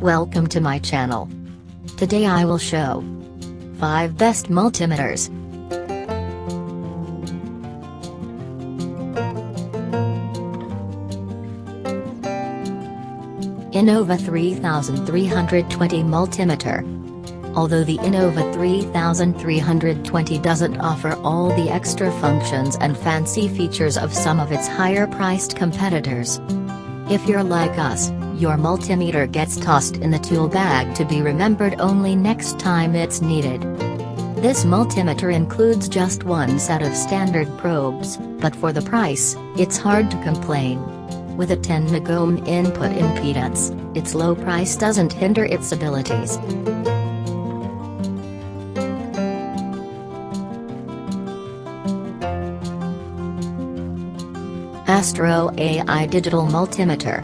Welcome to my channel. Today I will show 5 best multimeters. Innova 3320 Multimeter. Although the Innova 3320 doesn't offer all the extra functions and fancy features of some of its higher-priced competitors. If you're like us, your multimeter gets tossed in the tool bag to be remembered only next time it's needed. This multimeter includes just one set of standard probes, but for the price, it's hard to complain. With a 10 megohm input impedance, its low price doesn't hinder its abilities. Astro AI Digital Multimeter.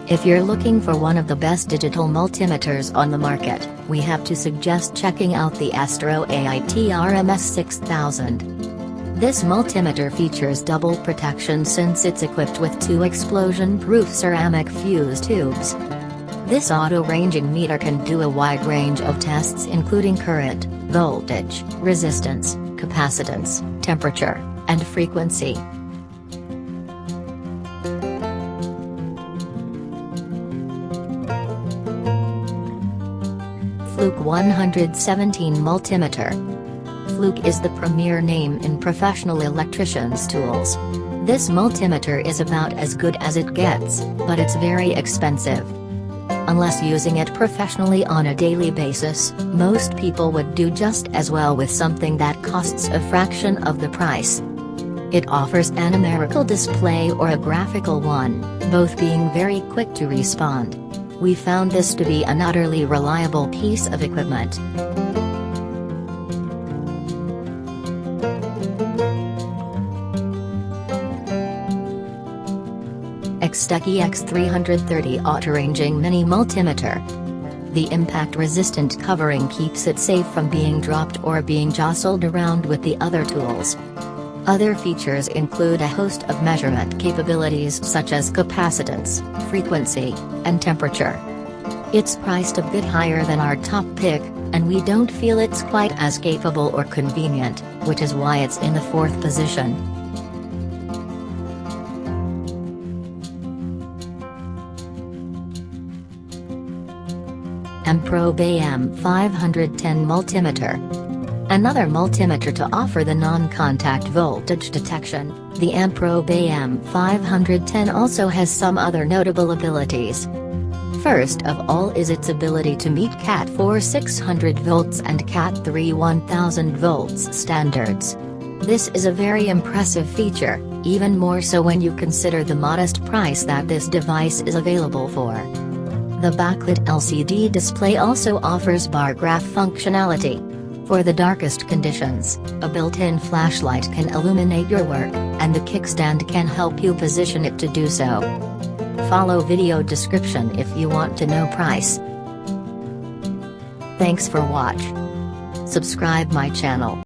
If you're looking for one of the best digital multimeters on the market, we have to suggest checking out the Astro AI TRMS 6000. This multimeter features double protection since it's equipped with 2 explosion-proof ceramic fuse tubes. This auto-ranging meter can do a wide range of tests including current, voltage, resistance, capacitance, temperature, and frequency. Fluke 117 Multimeter. Fluke is the premier name in professional electricians' tools. This multimeter is about as good as it gets, but it's very expensive. Unless using it professionally on a daily basis, most people would do just as well with something that costs a fraction of the price. It offers a numerical display or a graphical one, both being very quick to respond. We found this to be an utterly reliable piece of equipment. XText X330 Autoranging Mini Multimeter. The impact-resistant covering keeps it safe from being dropped or being jostled around with the other tools. Other features include a host of measurement capabilities such as capacitance, frequency, and temperature. It's priced a bit higher than our top pick, and we don't feel it's quite as capable or convenient, which is why it's in the 4th position. Ampprobe AM-510 Multimeter. Another multimeter to offer the non-contact voltage detection, the Ampprobe AM-510 also has some other notable abilities. First of all is its ability to meet Cat 4 600 volts and Cat 3 1000 volts standards. This is a very impressive feature, even more so when you consider the modest price that this device is available for. The backlit LCD display also offers bar graph functionality. For the darkest conditions, a built-in flashlight can illuminate your work, and the kickstand can help you position it to do so. Follow video description if you want to know price. Thanks for watch. Subscribe my channel.